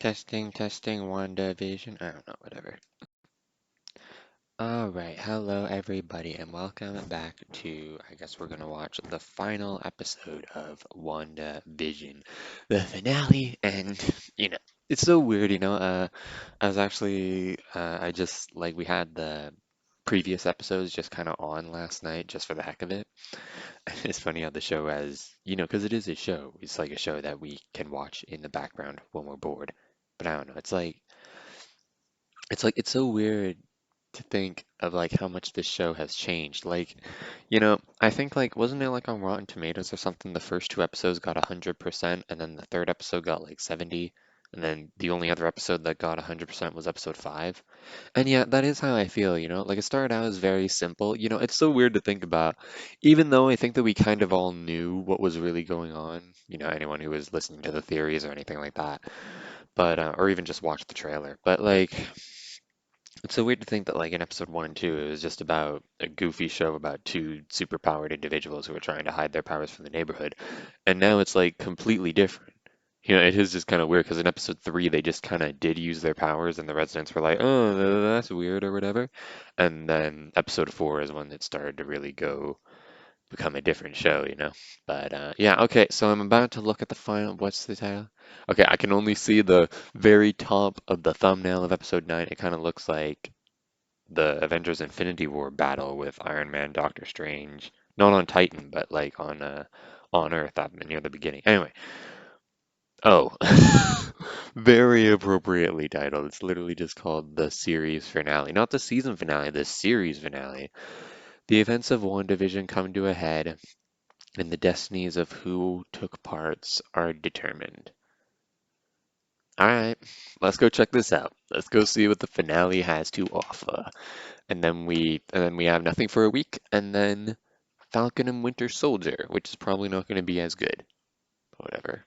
Testing, Wandavision. I don't know, whatever. All right, hello everybody, and welcome back to. I guess we're gonna watch the final episode of WandaVision, the finale, and you know, it's so weird, I was actually, I just like we had the previous episodes just kind of on last night, just for the heck of it. It's funny how the show has, because it is a show. It's like a show that we can watch in the background when we're bored. But I don't know. It's like it's so weird to think of like how much this show has changed. Like, I think like wasn't it like on Rotten Tomatoes or something, the first two episodes got 100% and then the third episode got like 70, and then the only other episode that got 100% was episode 5. And yeah, that is how I feel, Like it started out as very simple. It's so weird to think about. Even though I think that we kind of all knew what was really going on, anyone who was listening to the theories or anything like that, but or even just watched the trailer. But like it's so weird to think that, like, in episode 1 and 2, it was just about a goofy show about two superpowered individuals who were trying to hide their powers from the neighborhood. And now it's, like, completely different. It is just kind of weird because in episode 3, they just kind of did use their powers, and the residents were like, oh, that's weird or whatever. And then episode 4 is when it started to really become a different show. But yeah, okay, so I'm about to look at the final. What's the title? Okay, I can only see the very top of the thumbnail of episode 9. It kind of looks like the Avengers Infinity War battle with Iron Man, Doctor Strange, not on Titan, but like on Earth up near the beginning. Anyway, oh, very appropriately titled. It's literally just called the series finale, not the season finale, the series finale. The events of WandaVision come to a head, and the destinies of who took parts are determined. All right, let's go check this out. Let's go see what the finale has to offer. And then we have nothing for a week, and then Falcon and Winter Soldier, which is probably not going to be as good. Whatever.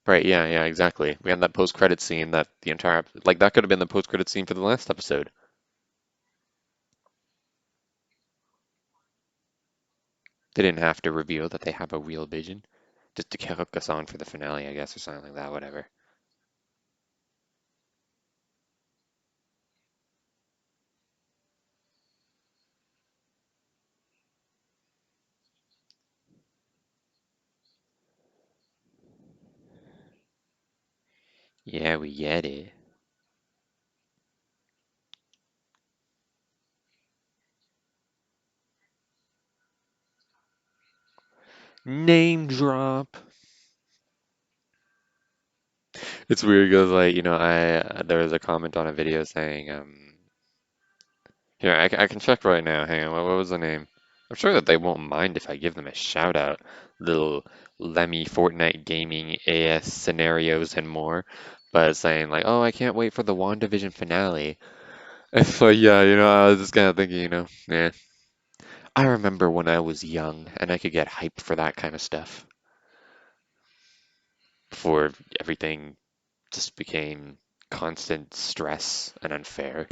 Right, yeah, yeah, exactly. We had that post-credit scene that the entire like that could have been the post-credit scene for the last episode. They didn't have to reveal that they have a real vision, just to hook us on for the finale, I guess, or something like that. Whatever. Yeah, we get it. Name drop. It's weird because like I there was a comment on a video saying here I can check right now. Hang on, what was the name? I'm sure that they won't mind if I give them a shout out. Little Lemmy Fortnite Gaming AS scenarios and more, but it's saying like, oh, I can't wait for the WandaVision finale. It's like, yeah, I was just kind of thinking, yeah. I remember when I was young and I could get hyped for that kind of stuff before everything just became constant stress and unfair.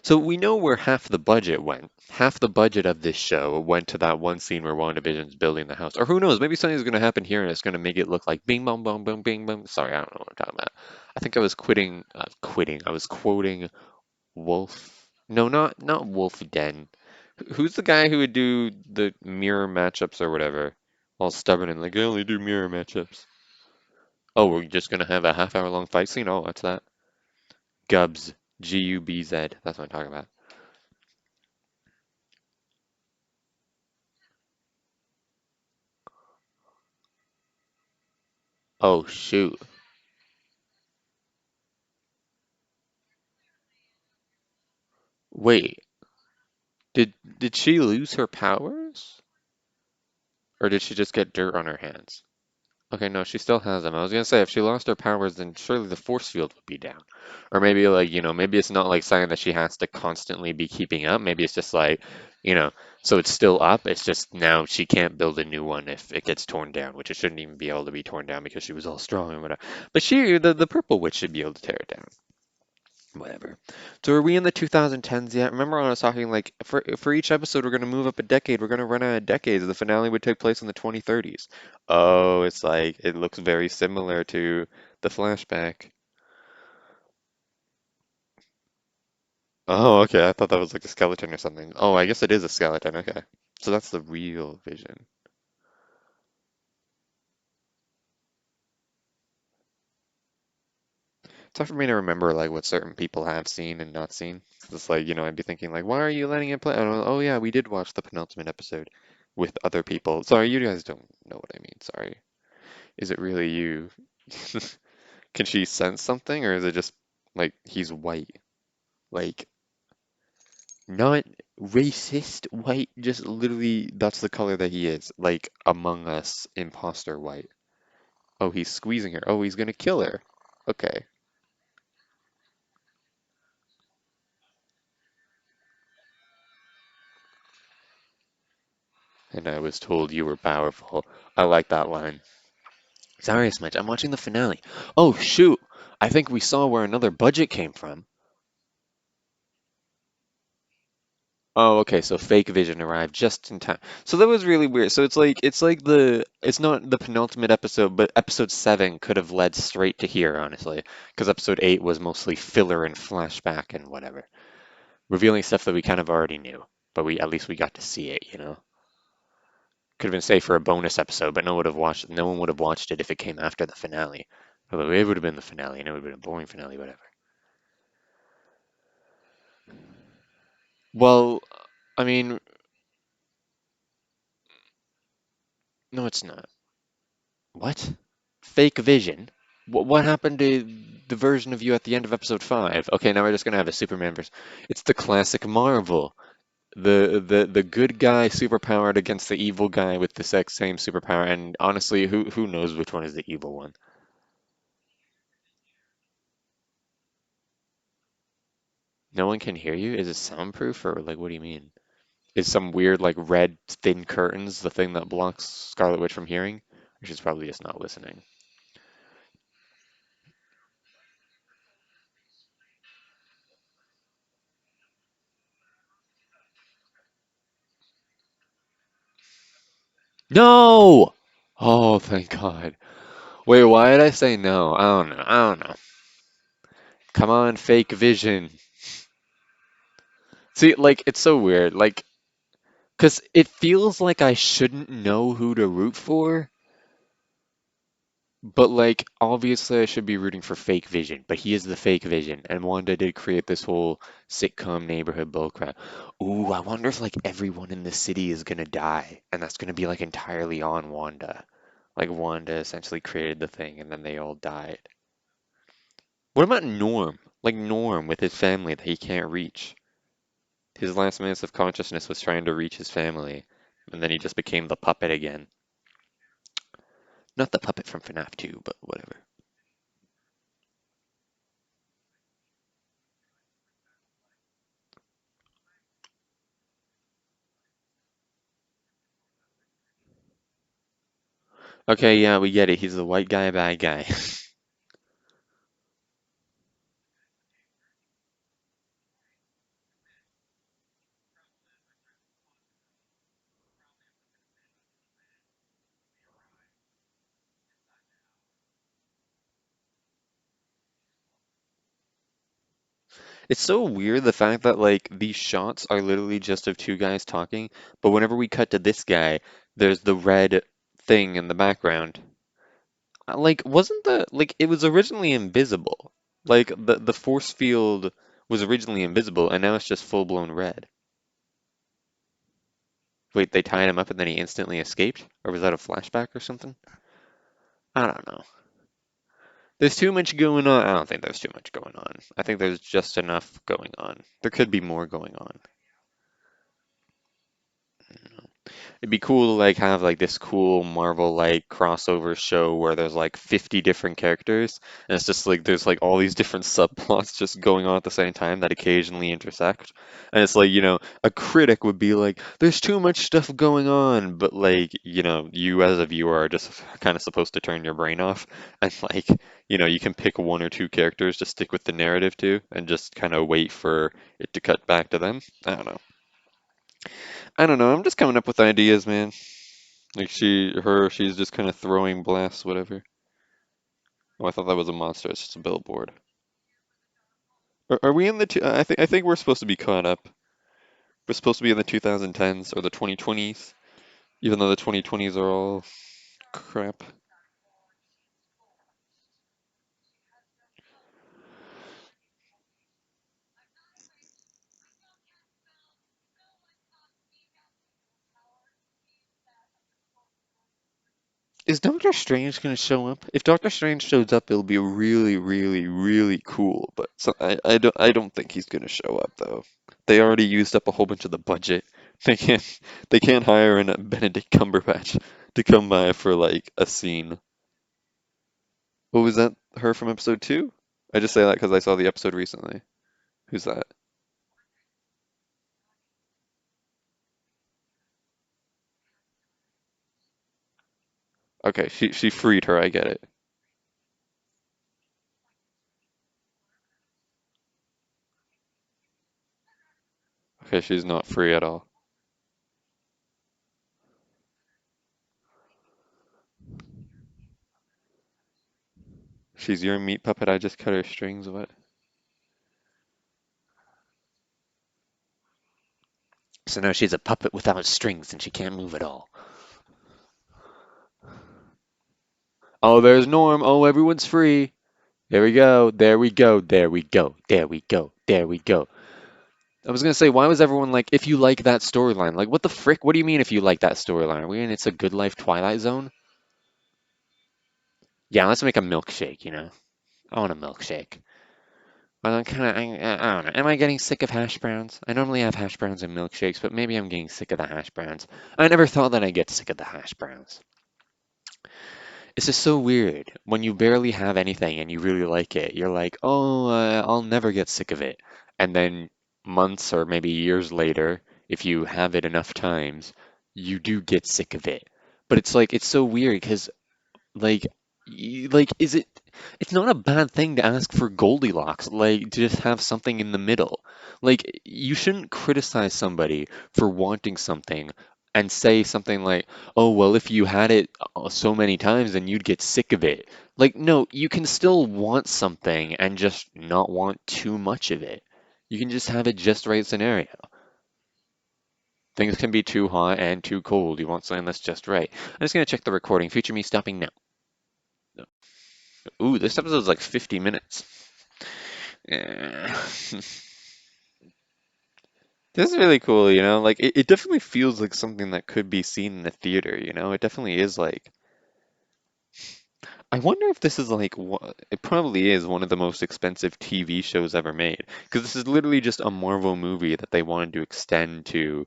So we know where half the budget went. Half the budget of this show went to that one scene where WandaVision's building the house. Or who knows, maybe something's going to happen here and it's going to make it look like bing, bong, bong, boom, bing, boom. Sorry, I don't know what I'm talking about. I think I was quitting. I was quoting Wolf. No, not Wolf Den. Who's the guy who would do the mirror matchups or whatever? All stubborn and like, I only do mirror matchups. Oh, we're just going to have a half hour long fight scene? Oh, what's that? Gubs. Gubz. That's what I'm talking about. Oh, shoot. Wait, did she lose her powers? Or did she just get dirt on her hands? Okay, no, she still has them. I was gonna say if she lost her powers, then surely the force field would be down. Or maybe like, maybe it's not like something that she has to constantly be keeping up. Maybe it's just like, you know, so it's still up. It's just now she can't build a new one if it gets torn down, which it shouldn't even be able to be torn down because she was all strong and whatever. But the purple witch should be able to tear it down. Whatever. So are we in the 2010s yet? Remember when I was talking like for each episode we're gonna move up a decade. We're gonna run out of decades. The finale would take place in the 2030s. Oh, it's like it looks very similar to the flashback. Oh, okay. I thought that was like a skeleton or something. Oh, I guess it is a skeleton. Okay. So that's the real vision. It's hard for me to remember like what certain people have seen and not seen. 'Cause it's like, I'd be thinking like, why are you letting it play? Oh yeah, we did watch the penultimate episode with other people. Sorry, you guys don't know what I mean. Sorry. Is it really you? Can she sense something, or is it just like he's white? Like, not racist white, just literally that's the color that he is. Like Among Us imposter white. Oh, he's squeezing her. Oh, he's gonna kill her. Okay. And I was told you were powerful. I like that line. Sorry, Smudge, I'm watching the finale. Oh, shoot! I think we saw where another budget came from. Oh, okay, so fake vision arrived just in time. So that was really weird. So it's not the penultimate episode, but episode 7 could have led straight to here, honestly, because episode 8 was mostly filler and flashback and whatever, revealing stuff that we kind of already knew, but we at least we got to see it. Could have been safe for a bonus episode, but no one would have watched it if it came after the finale. Although it would have been the finale, and it would have been a boring finale, whatever. Well, I mean, no, it's not. What? Fake vision? What happened to the version of you at the end of episode 5? Okay, now we're just gonna have a Superman version. It's the classic Marvel. The good guy superpowered against the evil guy with the exact same superpower, and honestly, who knows which one is the evil one? No one can hear you? Is it soundproof or like what do you mean? Is some weird like red thin curtains the thing that blocks Scarlet Witch from hearing? Or she's probably just not listening. No! Oh, thank God. Wait, why did I say no? I don't know. I don't know. Come on, fake vision. See, like, it's so weird. Like, because it feels like I shouldn't know who to root for, but, like, obviously I should be rooting for fake vision, but he is the fake vision, and Wanda did create this whole sitcom neighborhood bullcrap. Ooh, I wonder if, like, everyone in the city is gonna die, and that's gonna be, like, entirely on Wanda. Like, Wanda essentially created the thing, and then they all died. What about Norm? Like, Norm with his family that he can't reach. His last minutes of consciousness was trying to reach his family, and then he just became the puppet again. Not the puppet from FNAF 2, but whatever. Okay, yeah, we get it. He's the white guy, bad guy. It's so weird the fact that like these shots are literally just of two guys talking, but whenever we cut to this guy, there's the red thing in the background. Like, wasn't the like it was originally invisible. Like the force field was originally invisible, and now it's just full blown red. Wait, they tied him up and then he instantly escaped? Or was that a flashback or something? I don't know. There's too much going on. I don't think there's too much going on. I think there's just enough going on. There could be more going on. It'd be cool to like have like this cool Marvel like crossover show where there's like 50 different characters and it's just like there's like all these different subplots just going on at the same time that occasionally intersect. And it's like, a critic would be like, there's too much stuff going on, but like, you as a viewer are just kind of supposed to turn your brain off and like, you can pick one or two characters to stick with the narrative to and just kind of wait for it to cut back to them. I don't know. I don't know. I'm just coming up with ideas, man. Like she's just kind of throwing blasts, whatever. Oh, I thought that was a monster. It's just a billboard. Are we in the two? I think we're supposed to be caught up. We're supposed to be in the 2010s or the 2020s, even though the 2020s are all crap. Is Doctor Strange gonna show up? If Doctor Strange shows up, it'll be really, really, really cool. But I don't think he's gonna show up though. They already used up a whole bunch of the budget. They can't hire in a Benedict Cumberbatch to come by for like a scene. What was that? Her from episode two? I just say that because I saw the episode recently. Who's that? Okay, she freed her. I get it. Okay, she's not free at all. She's your meat puppet. I just cut her strings. What? So now she's a puppet without strings and she can't move at all. Oh, there's Norm. Oh, everyone's free. There we go. There we go. There we go. There we go. There we go. I was gonna say, why was everyone like, if you like that storyline? Like, what the frick? What do you mean if you like that storyline? Are we in It's a Good Life Twilight Zone? Yeah, let's make a milkshake. I want a milkshake. But I'm kind of, I don't know. Am I getting sick of hash browns? I normally have hash browns and milkshakes, but maybe I'm getting sick of the hash browns. I never thought that I'd get sick of the hash browns. It's just so weird. When you barely have anything and you really like it, you're like, oh, I'll never get sick of it. And then months or maybe years later, if you have it enough times, you do get sick of it. But it's like, it's so weird because like, is it? It's not a bad thing to ask for Goldilocks. Like, to just have something in the middle. Like, you shouldn't criticize somebody for wanting something and say something like, "Oh, well, if you had it so many times, then you'd get sick of it." Like, no, you can still want something and just not want too much of it. You can just have it just right scenario. Things can be too hot and too cold. You want something that's just right. I'm just gonna check the recording. Future me stopping now. Ooh, this episode's like 50 minutes. Yeah. This is really cool. Like it definitely feels like something that could be seen in the theater. It definitely is like I wonder if this is like it probably is one of the most expensive TV shows ever made because this is literally just a Marvel movie that they wanted to extend to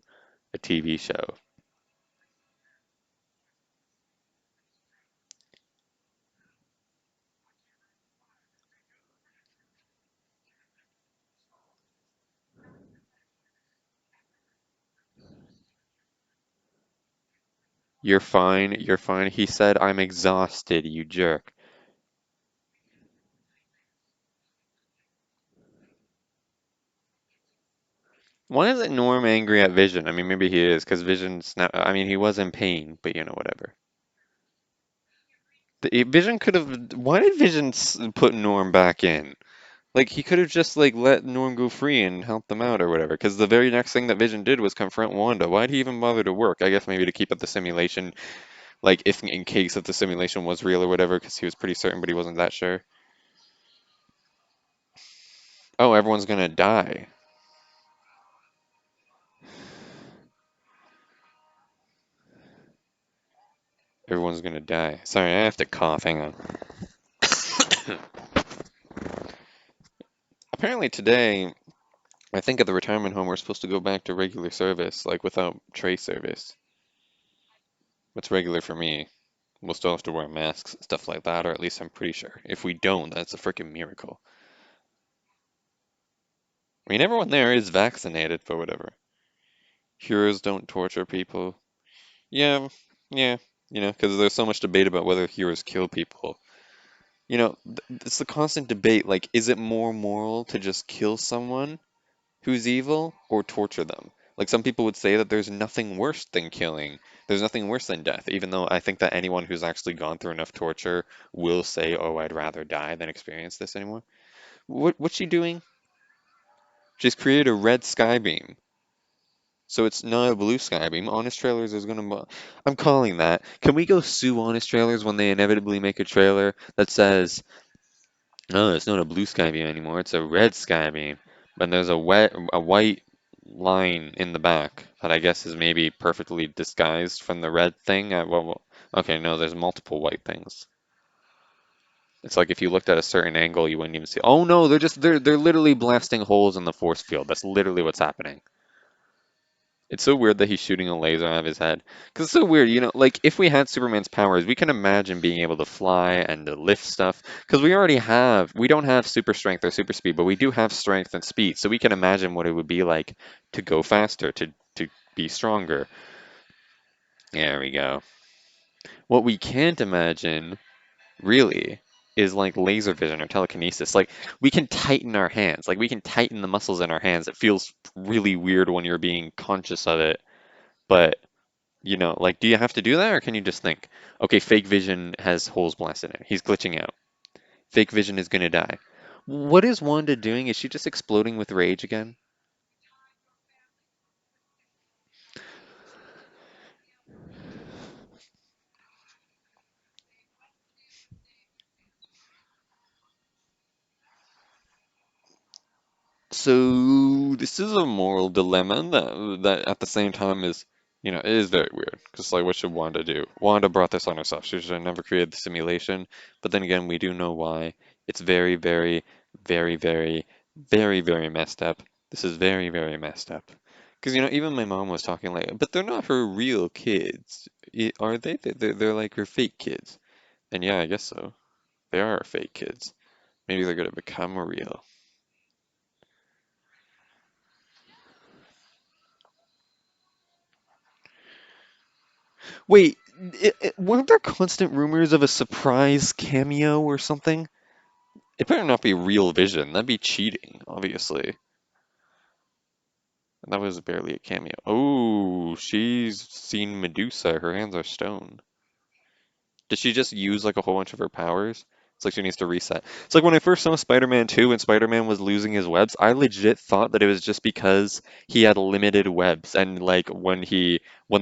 a TV show. You're fine, you're fine. He said, "I'm exhausted, you jerk." Why isn't Norm angry at Vision? I mean, maybe he is because Vision's not, I mean, he was in pain, but whatever. Vision could have. Why did Vision put Norm back in? Like he could have just like let Norm go free and help them out or whatever. Because the very next thing that Vision did was confront Wanda. Why'd he even bother to work? I guess maybe to keep up the simulation, like if in case that the simulation was real or whatever. Because he was pretty certain, but he wasn't that sure. Oh, everyone's gonna die. Everyone's gonna die. Sorry, I have to cough. Hang on. Apparently today, I think at the retirement home we're supposed to go back to regular service, like without tray service. What's regular for me? We'll still have to wear masks, stuff like that, or at least I'm pretty sure. If we don't, that's a freaking miracle. I mean, everyone there is vaccinated, but whatever. Heroes don't torture people. Yeah, yeah, because there's so much debate about whether heroes kill people. It's the constant debate, like, is it more moral to just kill someone who's evil or torture them? Like, some people would say that there's nothing worse than killing. There's nothing worse than death, even though I think that anyone who's actually gone through enough torture will say, oh, I'd rather die than experience this anymore. What's she doing? She's created a red sky beam. So it's not a blue sky beam. Honest Trailers is gonna. I'm calling that. Can we go sue Honest Trailers when they inevitably make a trailer that says, "No, it's not a blue sky beam anymore. It's a red sky beam." But there's a white line in the back that I guess is maybe perfectly disguised from the red thing. Okay, no, there's multiple white things. It's like if you looked at a certain angle, you wouldn't even see. Oh no, they're literally blasting holes in the force field. That's literally what's happening. It's so weird that he's shooting a laser out of his head. Because it's so weird, like if we had Superman's powers, we can imagine being able to fly and to lift stuff. Because we don't have super strength or super speed, but we do have strength and speed. So we can imagine what it would be like to go faster, to be stronger. There we go. What we can't imagine, really, is like laser vision or telekinesis. Like we can tighten our hands, like we can tighten the muscles in our hands. It feels really weird when you're being conscious of it, but like, do you have to do that or can you just think, okay, fake vision has holes blasted in it. He's glitching out. Fake vision is gonna die. What is Wanda doing? Is she just exploding with rage again? So this is a moral dilemma that at the same time is, it is very weird. Because like, what should Wanda do? Wanda brought this on herself. She should have never created the simulation. But then again, we do know why. It's very, very, very, very, very, very messed up. This is very, very messed up. Because even my mom was talking like, but they're not her real kids, are they? They're like her fake kids. And yeah, I guess so. They are her fake kids. Maybe they're gonna become real. Wait, weren't there constant rumors of a surprise cameo or something? It better not be real Vision. That'd be cheating, obviously. That was barely a cameo. Oh, she's seen Medusa. Her hands are stone. Did she just use like a whole bunch of her powers? It's like she needs to reset. It's like when I first saw Spider-Man 2 and Spider-Man was losing his webs, I legit thought that it was just because he had limited webs and like when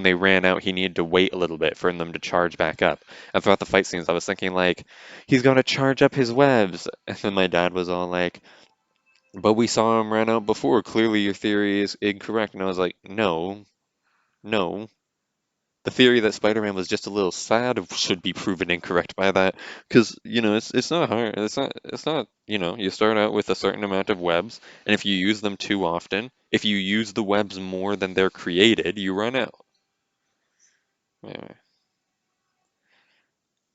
they ran out, he needed to wait a little bit for them to charge back up. And throughout the fight scenes, I was thinking like he's gonna charge up his webs. And then my dad was all like, "But we saw him run out before. Clearly your theory is incorrect." And I was like, "No, no. The theory that Spider-Man was just a little sad should be proven incorrect by that, because it's not hard. It's not you start out with a certain amount of webs, and if you use them too often, if you use the webs more than they're created, you run out. Anyway,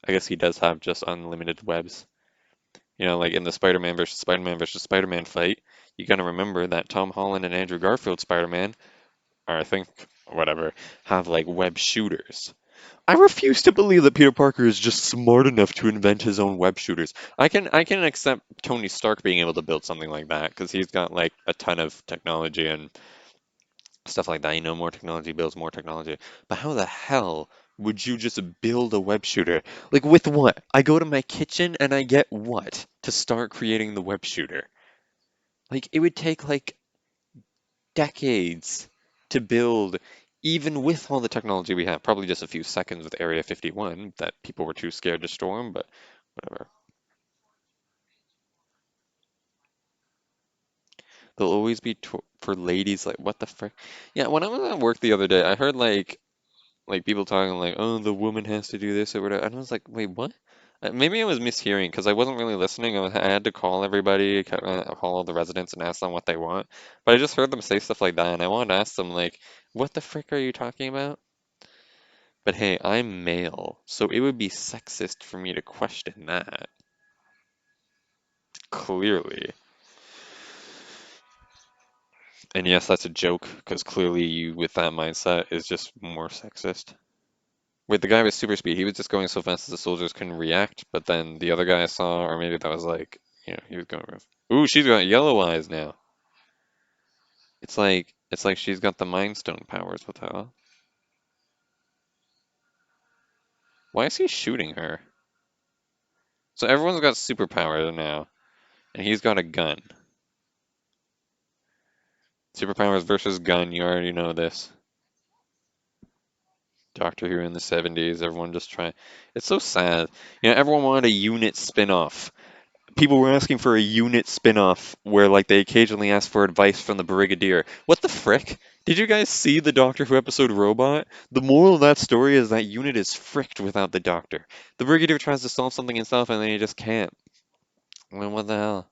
I guess he does have just unlimited webs. Like in the Spider-Man versus Spider-Man fight, you gotta remember that Tom Holland and Andrew Garfield Spider-Man, or I think whatever, have like web shooters. I refuse to believe that Peter Parker is just smart enough to invent his own web shooters. I can accept Tony Stark being able to build something like that because he's got like a ton of technology and stuff like that. More technology builds more technology. But how the hell would you just build a web shooter? Like with what? I go to my kitchen and I get what to start creating the web shooter? Like it would take like decades to build, even with all the technology we have. Probably just a few seconds with Area 51 that people were too scared to storm, but whatever. There'll always be for ladies, like, what the frick? Yeah, when I was at work the other day, I heard like people talking like, oh, the woman has to do this or whatever. And I was like, wait, what? Maybe I was mishearing because I wasn't really listening. I had to call everybody, call all the residents and ask them what they want. But I just heard them say stuff like that, and I wanted to ask them like, what the frick are you talking about? But hey, I'm male, so it would be sexist for me to question that, clearly. And yes, that's a joke, because clearly you, with that mindset, is just more sexist. Wait, the guy with super speed, he was just going so fast that the soldiers couldn't react, but then the other guy I saw, or maybe that was like, he was going rough. Ooh, she's got yellow eyes now. It's like she's got the Mind Stone powers with her. Why is he shooting her? So everyone's got superpowers now, and he's got a gun. Superpowers versus gun, you already know this. Doctor Who in the 70s, everyone just trying. It's so sad. Everyone wanted a unit spin-off. People were asking for a unit spin-off where like they occasionally ask for advice from the Brigadier. What the frick? Did you guys see the Doctor Who episode Robot? The moral of that story is that unit is fricked without the Doctor. The Brigadier tries to solve something himself and then he just can't. I mean, what the hell?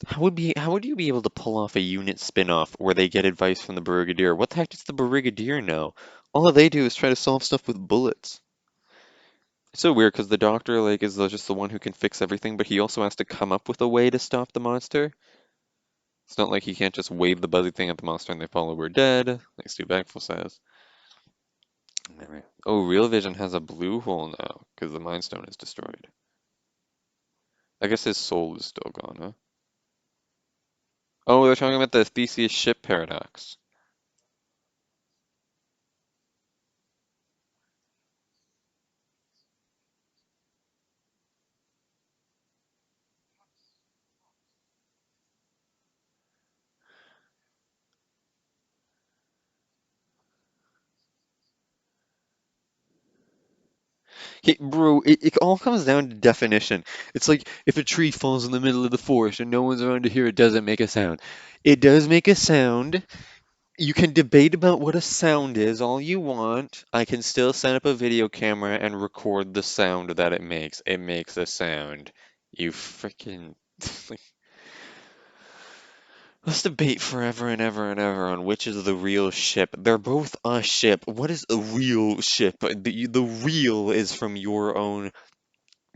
How would you be able to pull off a unit spin-off where they get advice from the Brigadier? What the heck does the Brigadier know? All they do is try to solve stuff with bullets. It's so weird because the Doctor like is just the one who can fix everything, but he also has to come up with a way to stop the monster. It's not like he can't just wave the buzzy thing at the monster and they fall over dead, like Stu Bagful says. Anyway. Oh, Real Vision has a blue hole now because the Mind Stone is destroyed. I guess his soul is still gone, huh? Oh, they're talking about the Theseus ship paradox. Bro, it all comes down to definition. It's like if a tree falls in the middle of the forest and no one's around to hear it, doesn't make a sound. It does make a sound. You can debate about what a sound is all you want. I can still set up a video camera and record the sound that it makes. It makes a sound. You freaking. Let's debate forever and ever and ever on which is the real ship. They're both a ship. What is a real ship? The real is from your own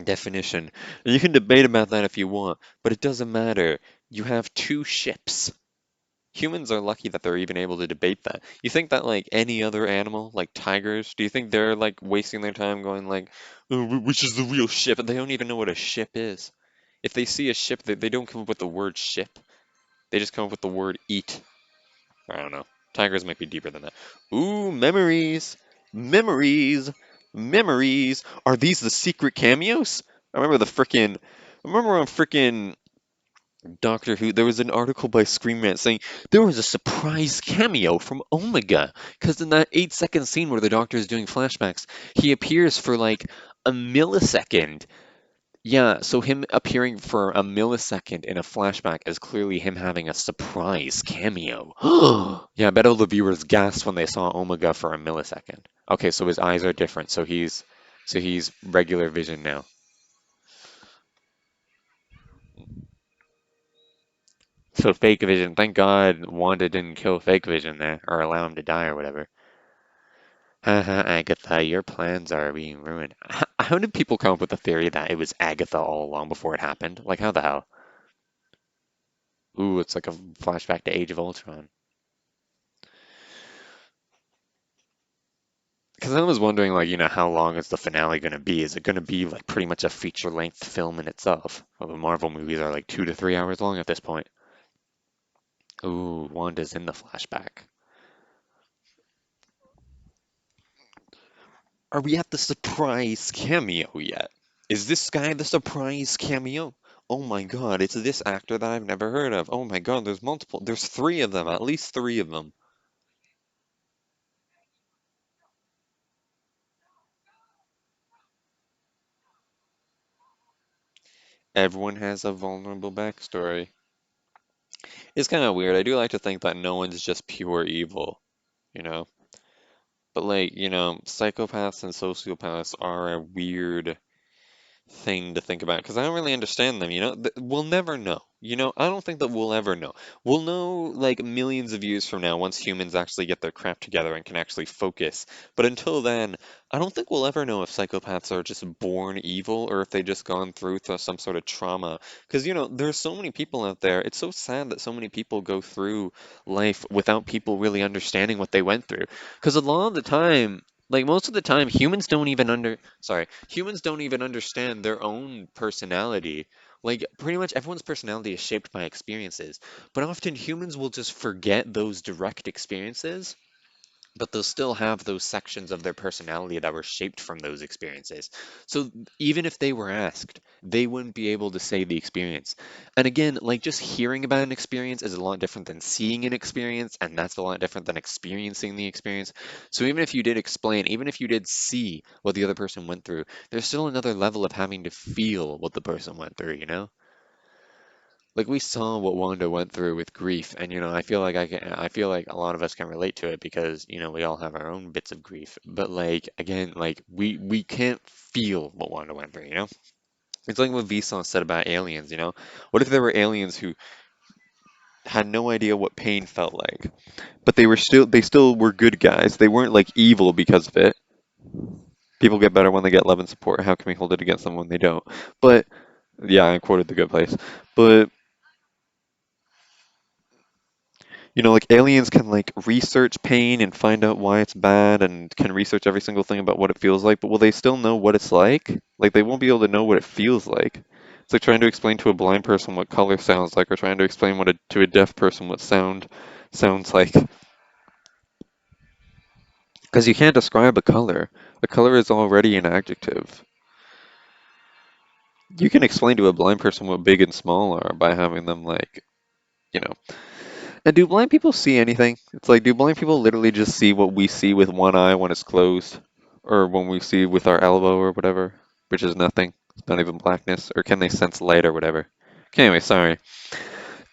definition. You can debate about that if you want, but it doesn't matter. You have two ships. Humans are lucky that they're even able to debate that. You think that like any other animal, like tigers, do you think they're like wasting their time going like, oh, which is the real ship? They don't even know what a ship is. If they see a ship, they don't come up with the word ship. They just come up with the word eat. I don't know. Tigers might be deeper than that. Ooh, memories, memories, memories. Are these the secret cameos? I remember the frickin'. I remember on frickin' Doctor Who, there was an article by Screen Rant saying there was a surprise cameo from Omega. Because in that 8-second scene where the Doctor is doing flashbacks, he appears for like a millisecond. Yeah, so him appearing for a millisecond in a flashback is clearly him having a surprise cameo. Yeah, I bet all the viewers gasped when they saw Omega for a millisecond. Okay, so his eyes are different, so he's regular vision now. So fake vision. Thank God Wanda didn't kill fake vision there, or allow him to die or whatever. Haha, Agatha, your plans are being ruined. How did people come up with the theory that it was Agatha all along before it happened? Like, how the hell? Ooh, it's like a flashback to Age of Ultron. Because I was wondering, like, how long is the finale going to be? Is it going to be, like, pretty much a feature-length film in itself? Well, the Marvel movies are, like, 2 to 3 hours long at this point. Ooh, Wanda's in the flashback. Are we at the surprise cameo yet? Is this guy the surprise cameo? Oh my God, it's this actor that I've never heard of. Oh my God, there's multiple. There's three of them, at least three of them. Everyone has a vulnerable backstory. It's kind of weird. I do like to think that no one's just pure evil, you know? But like, psychopaths and sociopaths are a weird thing to think about because I don't really understand them, you know? We'll never know. You know, I don't think that we'll ever know. We'll know like millions of years from now once humans actually get their crap together and can actually focus. But until then, I don't think we'll ever know if psychopaths are just born evil or if they just gone through some sort of trauma. Because, you know, there's so many people out there. It's so sad that so many people go through life without people really understanding what they went through. Because a lot of the time, like most of the time, humans don't even understand their own personality. Like, pretty much everyone's personality is shaped by experiences, but often humans will just forget those direct experiences, but they'll still have those sections of their personality that were shaped from those experiences. So even if they were asked, they wouldn't be able to say the experience. And again, like just hearing about an experience is a lot different than seeing an experience, and that's a lot different than experiencing the experience. So even if you did explain, even if you did see what the other person went through, there's still another level of having to feel what the person went through, you know? Like we saw what Wanda went through with grief, and you know, I feel like a lot of us can relate to it because you know we all have our own bits of grief. But like again, like we can't feel what Wanda went through, you know? It's like what Vsauce said about aliens, you know? What if there were aliens who had no idea what pain felt like, but they still were good guys. They weren't like evil because of it. People get better when they get love and support. How can we hold it against them when they don't? But yeah, I quoted The Good Place. But you know, like aliens can like research pain and find out why it's bad and can research every single thing about what it feels like, but will they still know what it's like? Like they won't be able to know what it feels like. It's like trying to explain to a blind person what color sounds like or trying to explain to a deaf person what sound sounds like. Because you can't describe a color. A color is already an adjective. You can explain to a blind person what big and small are by having them like, you know, and do blind people see anything? It's like, do blind people literally just see what we see with one eye when it's closed? Or when we see with our elbow or whatever, which is nothing. It's not even blackness. Or can they sense light or whatever? Okay, anyway, sorry.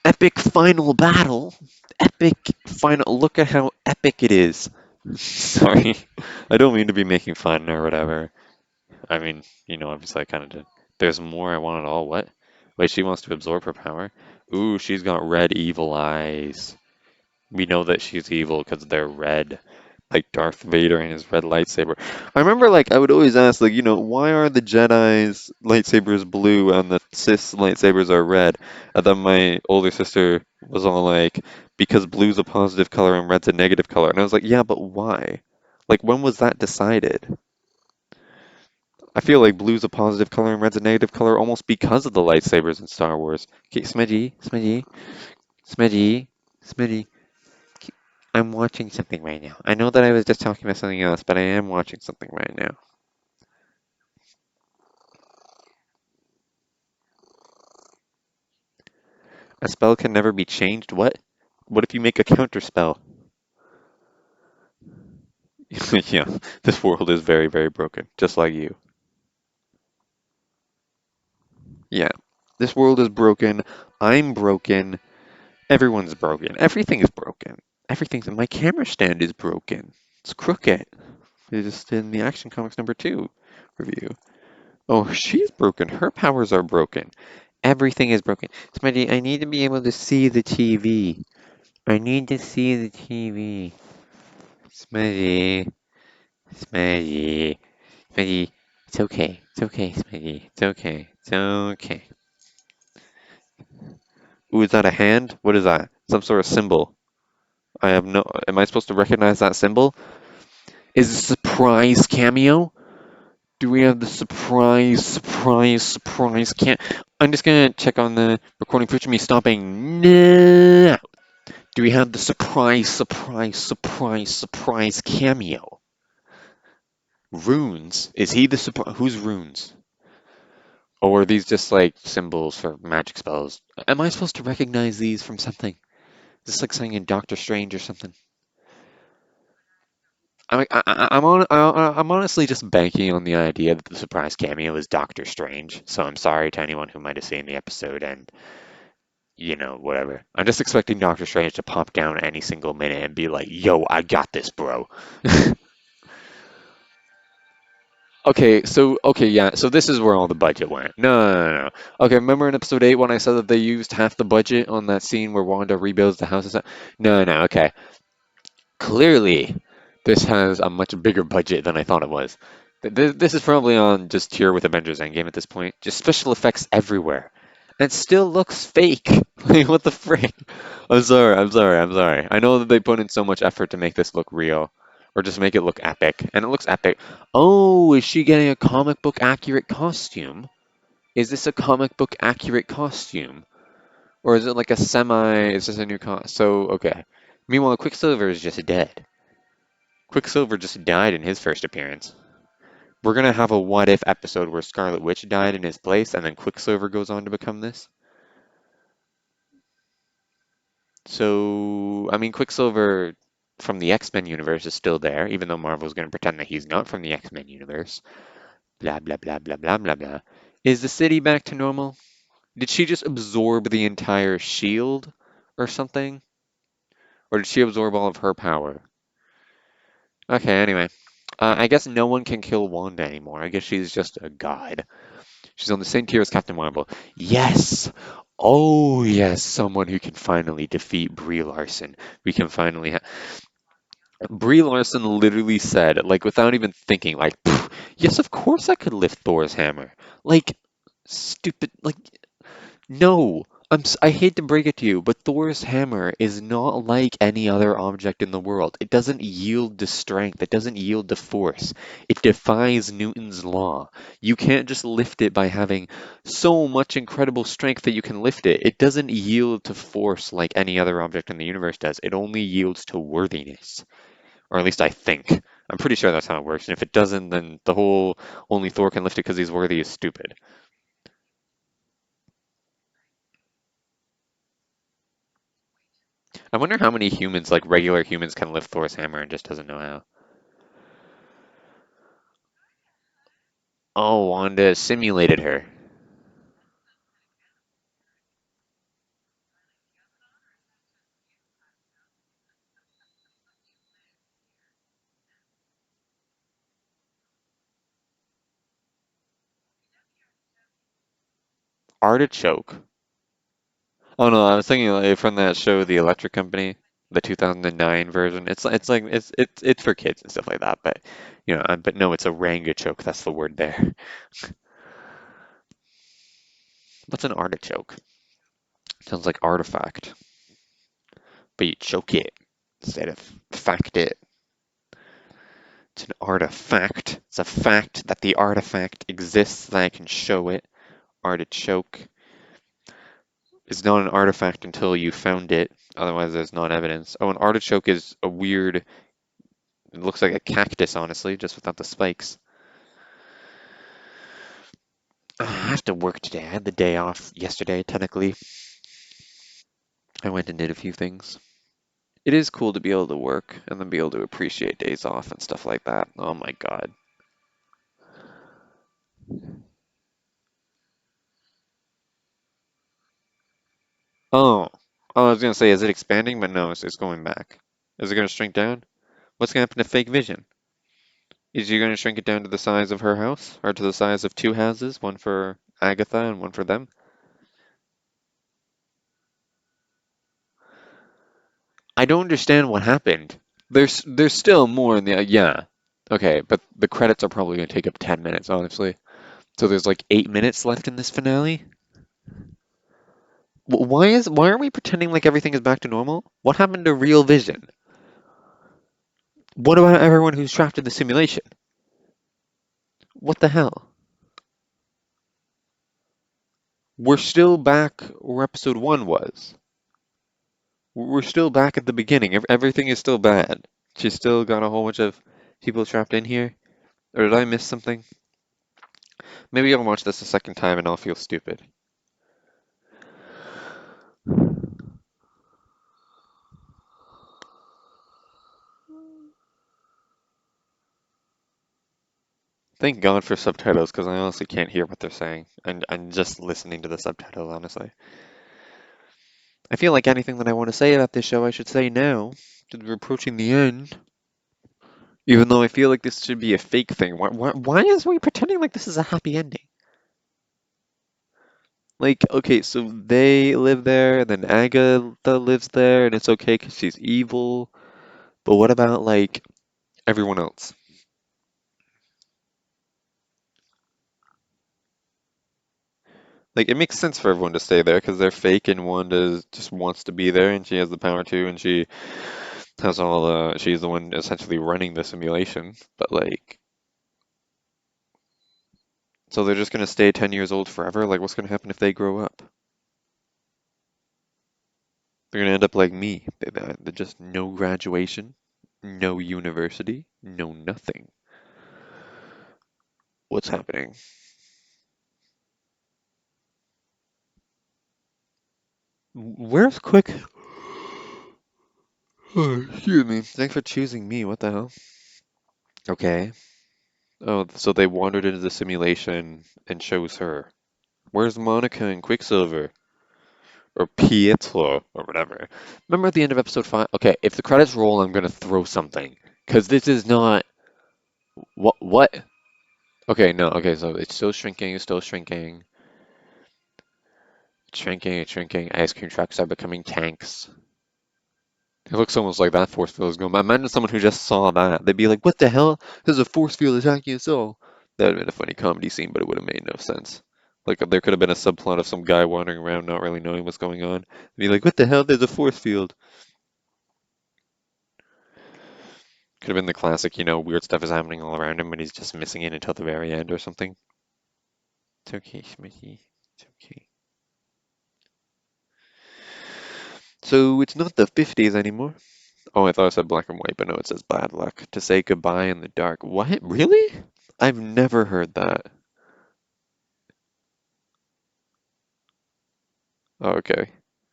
Epic final battle. Epic final. Look at how epic it is. Sorry. I don't mean to be making fun or whatever. I mean, you know, obviously I kind of did. There's more I want it all. What? Wait, she wants to absorb her power? Ooh, she's got red evil eyes. We know that she's evil because they're red, like Darth Vader and his red lightsaber. I remember, like, I would always ask, like, you know, why are the Jedi's lightsabers blue and the Sith's lightsabers are red? And then my older sister was all like, because blue's a positive color and red's a negative color. And I was like, yeah, but why? Like, when was that decided? I feel like blue's a positive color and red's a negative color almost because of the lightsabers in Star Wars. Okay, Smedgy, Smedgy. I'm watching something right now. I know that I was just talking about something else, but I am watching something right now. A spell can never be changed? What? What if you make a counter spell? Yeah, this world is very, very broken, just like you. Yeah, this world is broken. I'm broken. Everyone's broken. Everything is broken. Everything's. My camera stand is broken. It's crooked. It's just in the Action Comics #2 review. Oh, she's broken. Her powers are broken. Everything is broken. Smitty, I need to be able to see the TV. I need to see the TV. Smitty, Smitty, Smitty. It's okay. It's okay, Smitty. It's okay. It's okay. Ooh, is that a hand? What is that? Some sort of symbol. I have no. Am I supposed to recognize that symbol? Is it a surprise cameo? Do we have the surprise I'm just gonna check on the recording footage of me stopping. No. Do we have the surprise cameo? Runes? Is he the surprise? Who's runes? Or are these just like symbols for magic spells? Am I supposed to recognize these from something? Is this like something in Doctor Strange or something? I'm honestly just banking on the idea that the surprise cameo is Doctor Strange. So I'm sorry to anyone who might have seen the episode and you know, whatever. I'm just expecting Doctor Strange to pop down any single minute and be like, "Yo, I got this, bro." Okay, yeah. So this is where all the budget went. No. Okay, remember in episode 8 when I said that they used half the budget on that scene where Wanda rebuilds the house? No. Okay, clearly this has a much bigger budget than I thought it was. This is probably on just tier with Avengers Endgame at this point. Just special effects everywhere. And it still looks fake. Like, what the frick? I'm sorry. I know that they put in so much effort to make this look real. Or just make it look epic. And it looks epic. Oh, is she getting a comic book accurate costume? Is this a comic book accurate costume? Or is it like a semi, is this a new so, okay. Meanwhile, Quicksilver is just dead. Quicksilver just died in his first appearance. We're gonna have a what if episode where Scarlet Witch died in his place and then Quicksilver goes on to become this. So, I mean, Quicksilver from the X-Men universe is still there, even though Marvel's gonna pretend that he's not from the X-Men universe. Blah, blah, blah, blah, blah, blah, blah. Is the city back to normal? Did she just absorb the entire shield or something? Or did she absorb all of her power? Okay, anyway. I guess no one can kill Wanda anymore. I guess she's just a god. She's on the same tier as Captain Marvel. Yes! Oh, yes, someone who can finally defeat Brie Larson. We can finally have. Brie Larson literally said, like, without even thinking, like, "Pff, yes, of course I could lift Thor's hammer. Like, stupid. Like, no, I hate to break it to you, but Thor's hammer is not like any other object in the world. It doesn't yield to strength. It doesn't yield to force. It defies Newton's law. You can't just lift it by having so much incredible strength that you can lift it. It doesn't yield to force like any other object in the universe does. It only yields to worthiness. Or at least I think. I'm pretty sure that's how it works. And if it doesn't, then the whole only Thor can lift it because he's worthy is stupid. I wonder how many humans, like regular humans, can lift Thor's hammer and just doesn't know how. Oh, Wanda simulated her. Artichoke. Oh no, I was thinking like, from that show, The Electric Company, the 2009 version. It's for kids and stuff like that. But but no, it's a rangachoke. That's the word there. What's an artichoke? Sounds like artifact, but you choke it instead of fact it. It's an artifact. It's a fact that the artifact exists, that I can show it. Artichoke is not an artifact until you found it. Otherwise, there's not evidence. Oh, an artichoke is a weird. It looks like a cactus, honestly, just without the spikes. I have to work today. I had the day off yesterday, technically. I went and did a few things. It is cool to be able to work and then be able to appreciate days off and stuff like that. Oh my God. Oh, I was gonna say, is it expanding? But no, it's going back. Is it gonna shrink down? What's gonna happen to fake vision? Is she gonna shrink it down to the size of her house? Or to the size of two houses? One for Agatha and one for them? I don't understand what happened. There's still more in the yeah. Okay, but the credits are probably gonna take up 10 minutes, honestly. So there's like 8 minutes left in this finale. Why are we pretending like everything is back to normal? What happened to real vision? What about everyone who's trapped in the simulation? What the hell? We're still back where episode 1 was. We're still back at the beginning. Everything is still bad. She's still got a whole bunch of people trapped in here. Or did I miss something? Maybe I'll watch this a second time and I'll feel stupid. Thank God for subtitles because I honestly can't hear what they're saying. I'm just listening to the subtitles, honestly. I feel like anything that I want to say about this show, I should say now, because we're approaching the end. Even though I feel like this should be a fake thing. Why is we pretending like this is a happy ending? Like, okay, so they live there, and then Agatha lives there, and it's okay because she's evil. But what about, like, everyone else? Like, it makes sense for everyone to stay there because they're fake, and Wanda just wants to be there, and she has the power to, and she has all she's the one essentially running the simulation. But, like, so they're just gonna stay 10 years old forever? Like, what's gonna happen if they grow up? They're gonna end up like me. They're just no graduation, no university, no nothing. What's happening? Where's Quick? Oh, excuse me. Thanks for choosing me. What the hell? Okay. Oh, so they wandered into the simulation and chose her. Where's Monica and Quicksilver? Or Pietro, or whatever. Remember at the end of episode 5? Okay, if the credits roll, I'm gonna throw something. Because this is not. What? Okay, no, okay, so it's still shrinking, it's still shrinking. It's shrinking, it's shrinking. Ice cream trucks are becoming tanks. It looks almost like that force field is going. Imagine someone who just saw that. They'd be like, what the hell? There's a force field attacking us all. That would have been a funny comedy scene, but it would have made no sense. Like, there could have been a subplot of some guy wandering around not really knowing what's going on. Be like, what the hell? There's a force field. Could have been the classic, weird stuff is happening all around him, but he's just missing it until the very end or something. It's okay, Smithy. It's okay. So it's not the 50s anymore. Oh, I thought it said black and white, but no, it says bad luck. To say goodbye in the dark. What? Really? I've never heard that. Oh, okay.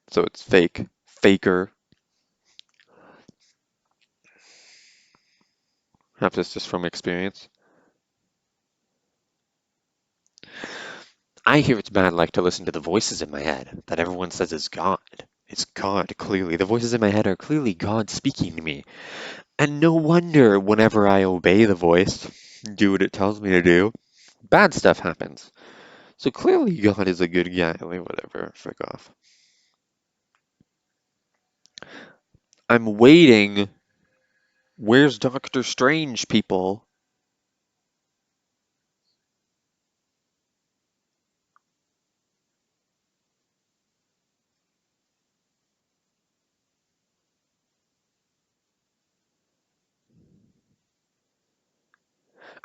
So it's fake. Faker. Perhaps it's just from experience. I hear it's bad luck to listen to the voices in my head that everyone says is God. It's God, clearly. The voices in my head are clearly God speaking to me. And no wonder whenever I obey the voice, do what it tells me to do, bad stuff happens. So clearly God is a good guy. Like, whatever. Frick off. I'm waiting. Where's Doctor Strange, people?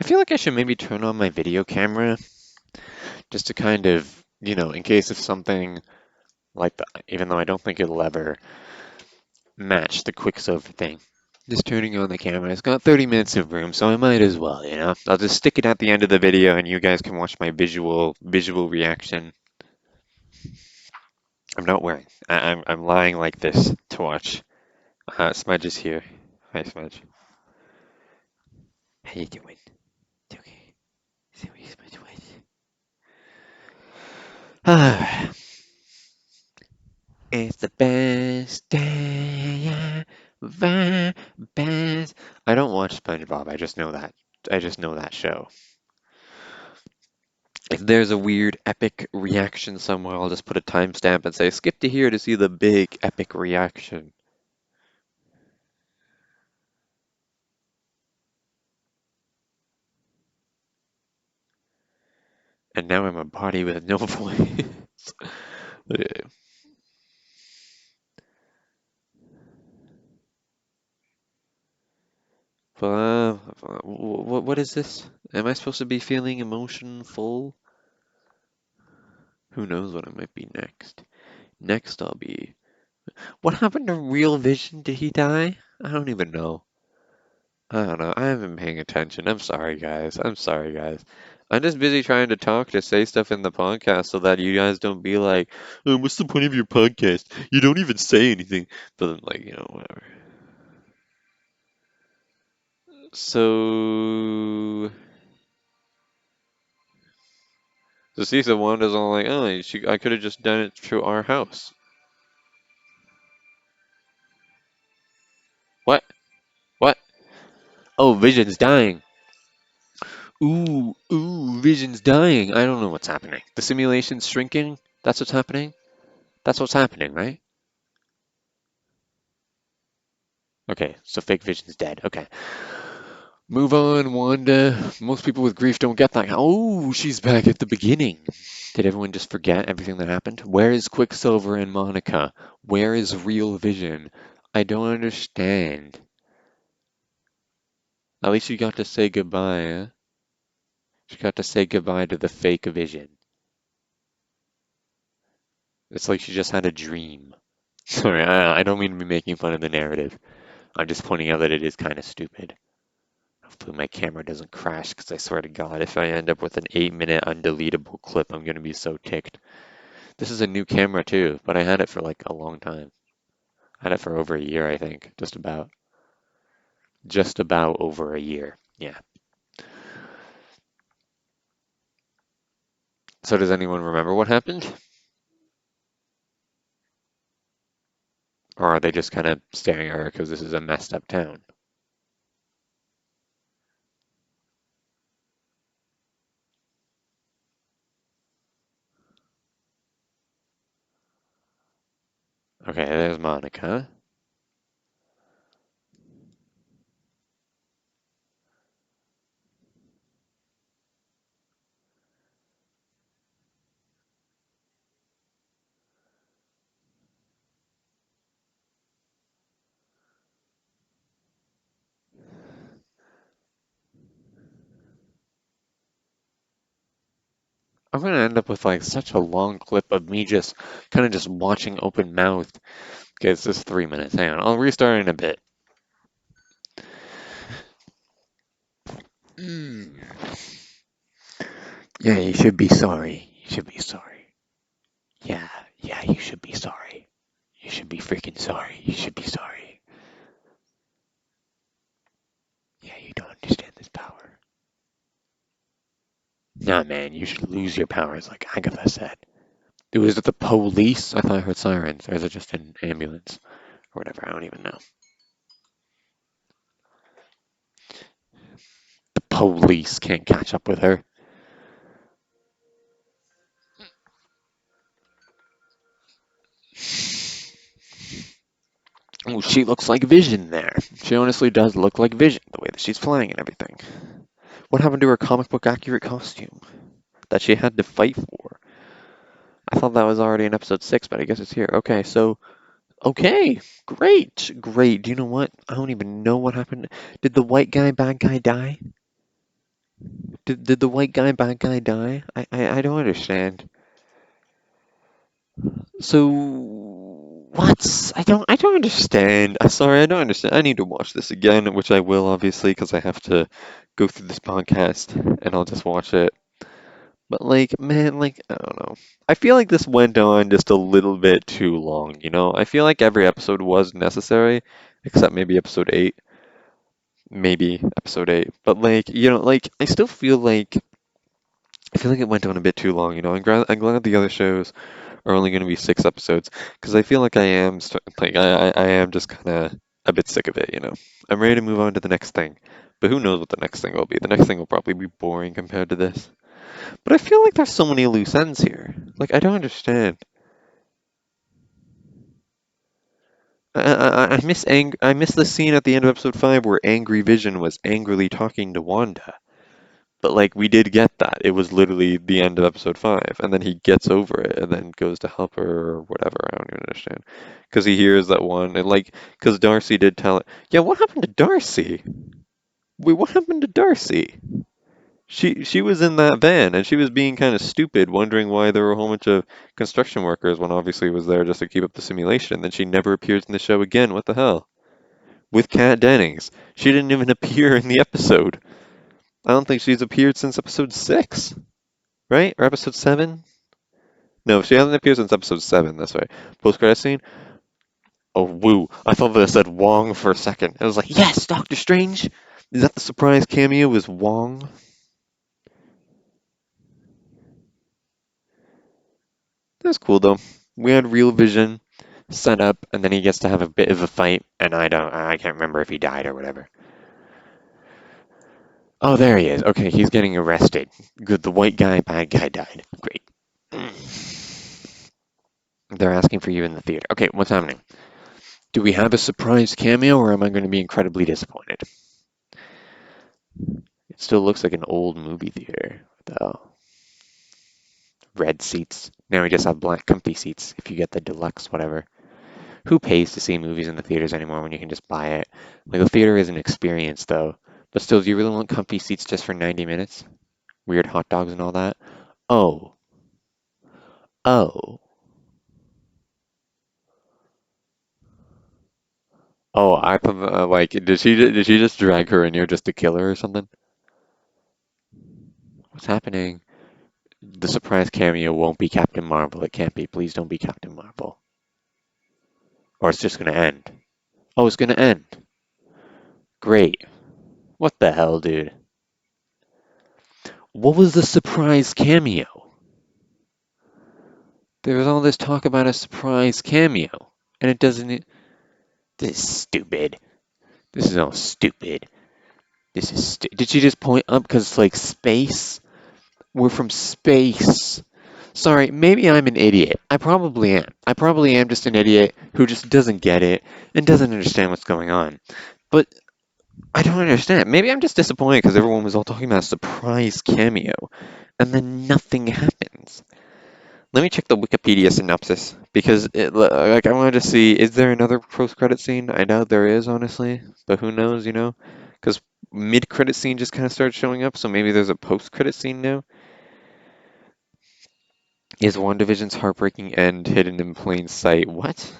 I feel like I should maybe turn on my video camera just to kind of, in case of something like that, even though I don't think it'll ever match the Quicksilver thing. Just turning on the camera. It's got 30 minutes of room, so I might as well. I'll just stick it at the end of the video and you guys can watch my visual reaction. I'm not wearing. I'm lying like this to watch. Smudge is here. Hi, Smudge. How you doing? It's okay. See what Smudge was. It's the best day ever, best. I don't watch SpongeBob. I just know that. I just know that show. If there's a weird epic reaction somewhere, I'll just put a timestamp and say skip to here to see the big epic reaction. And now I'm a body with no voice. Okay. What is this? Am I supposed to be feeling emotion full? Who knows what I might be next? Next I'll be. What happened to Real Vision? Did he die? I don't even know. I don't know. I haven't been paying attention. I'm sorry, guys. I'm sorry, guys. I'm just busy trying to talk to say stuff in the podcast so that you guys don't be like, oh, what's the point of your podcast? You don't even say anything. But then, like, whatever. So, so see, so Wanda's all like, oh, I could have just done it through our house. What? What? Oh, Vision's dying. Vision's dying. I don't know what's happening. The simulation's shrinking? That's what's happening? That's what's happening, right? Okay, so fake Vision's dead. Okay. Move on, Wanda. Most people with grief don't get that. Oh, she's back at the beginning. Did everyone just forget everything that happened? Where is Quicksilver and Monica? Where is real Vision? I don't understand. At least you got to say goodbye, huh? She got to say goodbye to the fake Vision. It's like she just had a dream. Sorry, I don't mean to be making fun of the narrative. I'm just pointing out that it is kind of stupid. Hopefully my camera doesn't crash, because I swear to God, if I end up with an 8-minute undeletable clip, I'm going to be so ticked. This is a new camera too, but I had it for like a long time. I had it for over a year, I think. Just about. Just about over a year. Yeah. So does anyone remember what happened? Or are they just kind of staring at her because this is a messed up town? Okay, there's Monica. I'm gonna end up with like such a long clip of me just kind of just watching open mouthed. Okay, it's just 3 minutes. Hang on, I'll restart in a bit. Mm. Yeah, you should be sorry. You should be sorry. Yeah, yeah, you should be sorry. You should be freaking sorry. You should be sorry. Yeah, you don't understand this power. Nah, man, you should lose your powers like Agatha said. Was it the police? I thought I heard sirens. Or is it just an ambulance? Or whatever, I don't even know. The police can't catch up with her. Oh, she looks like Vision there. She honestly does look like Vision, the way that she's flying and everything. What happened to her comic book accurate costume that she had to fight for? I thought that was already in episode 6, but I guess it's here. Okay, so, okay, great, great. Do you know what? I don't even know what happened. Did the white guy, bad guy die? Did the white guy, bad guy die? I don't understand. So, what? I don't understand. I'm sorry, I don't understand. I need to watch this again, which I will, obviously, because I have to go through this podcast, and I'll just watch it. But like, man, like, I don't know. I feel like this went on just a little bit too long, you know? I feel like every episode was necessary, except maybe episode 8. Maybe episode 8. But like, like, I feel like it went on a bit too long, you know? I'm glad the other shows are only going to be 6 episodes, because I feel like I am just kind of a bit sick of it, you know? I'm ready to move on to the next thing. But who knows what the next thing will be? The next thing will probably be boring compared to this. But I feel like there's so many loose ends here. Like, I don't understand. I miss the scene at the end of episode 5 where Angry Vision was angrily talking to Wanda. But like we did get that. It was literally the end of episode 5, and then he gets over it and then goes to help her or whatever. I don't even understand. Because he hears that one and like because Darcy did tell it. Yeah, what happened to Darcy? Wait, what happened to Darcy? She was in that van and she was being kind of stupid, wondering why there were a whole bunch of construction workers when obviously it was there just to keep up the simulation. Then she never appears in the show again. What the hell? With Kat Dennings. She didn't even appear in the episode. I don't think she's appeared since episode 6, right? Or episode 7? No, she hasn't appeared since episode 7, that's right. Post-credit scene? Oh, woo. I thought that said Wong for a second. I was like, yes, Doctor Strange! Is that the surprise cameo? Is Wong? That's cool though. We had Real Vision set up, and then he gets to have a bit of a fight, and I can't remember if he died or whatever. Oh, there he is. Okay, he's getting arrested. Good, the white guy, bad guy died. Great. They're asking for you in the theater. Okay, what's happening? Do we have a surprise cameo, or am I going to be incredibly disappointed? It still looks like an old movie theater, though. Red seats. Now we just have black comfy seats if you get the deluxe, whatever. Who pays to see movies in the theaters anymore when you can just buy it? Like, the theater is an experience, though. But still, do you really want comfy seats just for 90 minutes? Weird hot dogs and all that? Oh, oh, oh, I thought, like, did she just drag her in here just to kill her or something? What's happening? The surprise cameo won't be Captain Marvel. It can't be. Please don't be Captain Marvel. Or it's just gonna end. Oh, it's gonna end. Great. What the hell, dude? What was the surprise cameo? There was all this talk about a surprise cameo, and it doesn't. This is stupid. This is all stupid. Did she just point up because it's like space? We're from space. Sorry, maybe I'm an idiot. I probably am. I probably am just an idiot who just doesn't get it and doesn't understand what's going on. But I don't understand. Maybe I'm just disappointed because everyone was all talking about a surprise cameo, and then nothing happens. Let me check the Wikipedia synopsis because like I wanted to see, is there another post-credit scene? I doubt there is, honestly, but who knows, you know? Because mid-credit scene just kind of started showing up, so maybe there's a post-credit scene now. Is WandaVision's heartbreaking end hidden in plain sight? What?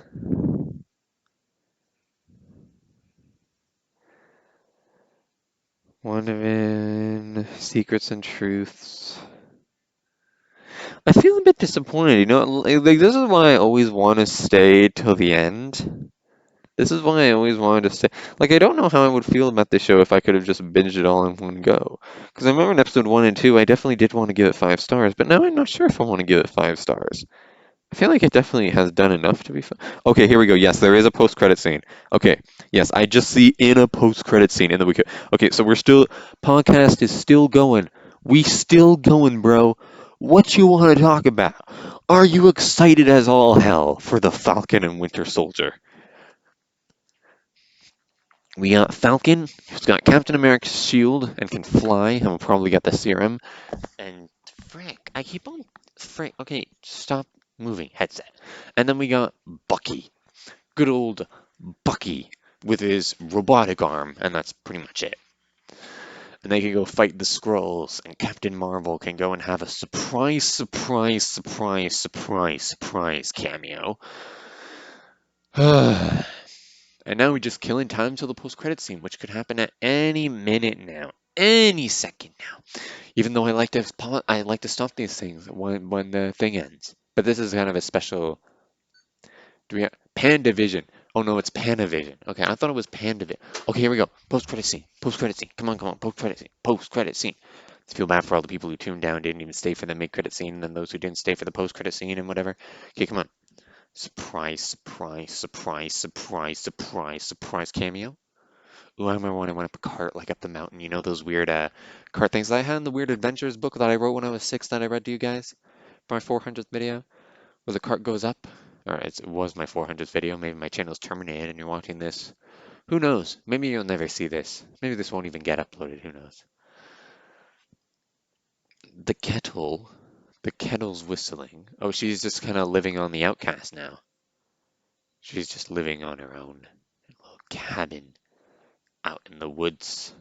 WandaVision, Secrets and Truths. I feel a bit disappointed, you know? Like this is why I always want to stay till the end. This is why I always wanted to stay. Like, I don't know how I would feel about this show if I could have just binged it all in one go. Because I remember in episode 1 and 2, I definitely did want to give it 5 stars, but now I'm not sure if I want to give it 5 stars. I feel like it definitely has done enough to be fun. Okay, here we go. Yes, there is a post-credit scene. Okay, yes, I just see in a post-credit scene in the week. Okay, so we're still, podcast is still going. We still going, bro. What you want to talk about? Are you excited as all hell for the Falcon and Winter Soldier? We got Falcon, who's got Captain America's shield and can fly, and will probably get the serum. And Frank, I keep on Frank. Okay, stop moving, headset. And then we got Bucky, good old Bucky, with his robotic arm, and that's pretty much it. And they can go fight the Skrulls, and Captain Marvel can go and have a surprise, surprise, surprise, surprise, surprise cameo. And now we're just killing time till the post-credit scene, which could happen at any minute now, any second now. Even though I like to stop these things when the thing ends. But this is kind of a special. Do we have Pandavision? Oh no, it's Panavision. Okay, I thought it was Pandavision. Okay, here we go. Post-credit scene. Post-credit scene. Come on, come on. Post-credit scene. Post-credit scene. I feel bad for all the people who tuned down, didn't even stay for the mid-credit scene, and then those who didn't stay for the post-credit scene and whatever. Okay, come on. Surprise, surprise, surprise, surprise, surprise, surprise cameo. Ooh, I remember when I went up a cart, like up the mountain, you know, those weird cart things that I had in the Weird Adventures book that I wrote when I was 6 that I read to you guys for my 400th video, where the cart goes up. Or it was my 400th video. Maybe my channel's terminated and you're watching this. Who knows? Maybe you'll never see this. Maybe this won't even get uploaded. Who knows? The kettle. The kettle's whistling. Oh, she's just kind of living on the outcast now. She's just living on her own. In a little cabin out in the woods.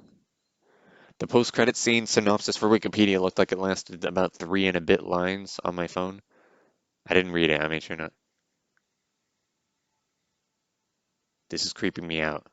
The post-credit scene synopsis for Wikipedia looked like it lasted about 3 and a bit lines on my phone. I didn't read it, I made sure not. This is creeping me out.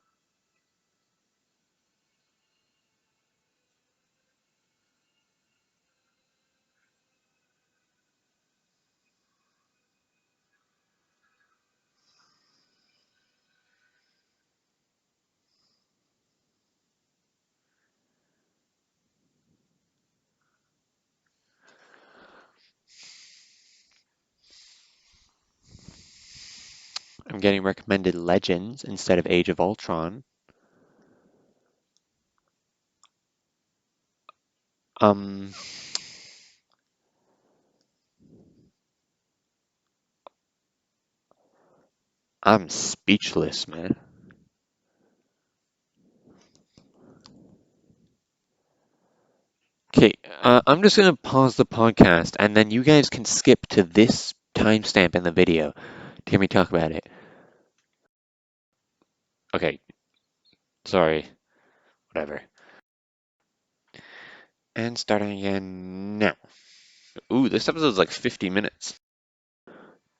I'm getting recommended Legends instead of Age of Ultron. Um, I'm speechless, man. Okay, I'm just gonna pause the podcast and then you guys can skip to this timestamp in the video to hear me talk about it. Okay, sorry, whatever. And starting again now. Ooh, this episode's like 50 minutes.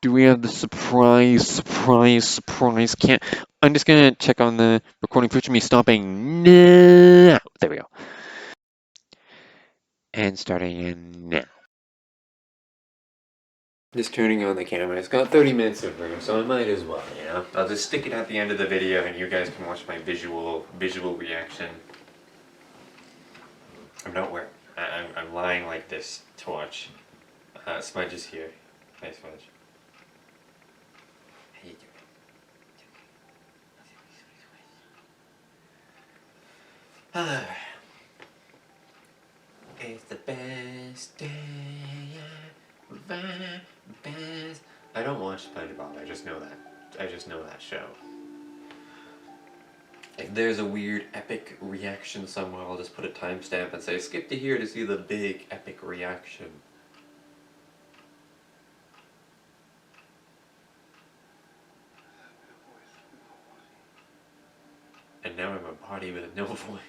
Do we have the surprise? Can't. I'm just gonna check on the recording footage of me stopping now. There we go. And starting in now. Just turning on the camera. It's got 30 minutes of room, so I might as well, you know? I'll just stick it at the end of the video and you guys can watch my visual reaction. Don't worry. I'm lying like this to watch. Smudge is here. Hi, Smudge. How you doing? It's the best day ever. Best. I don't watch SpongeBob. I just know that. I just know that show. If there's a weird epic reaction somewhere, I'll just put a timestamp and say skip to here to see the big epic reaction. And now I'm a body with no voice.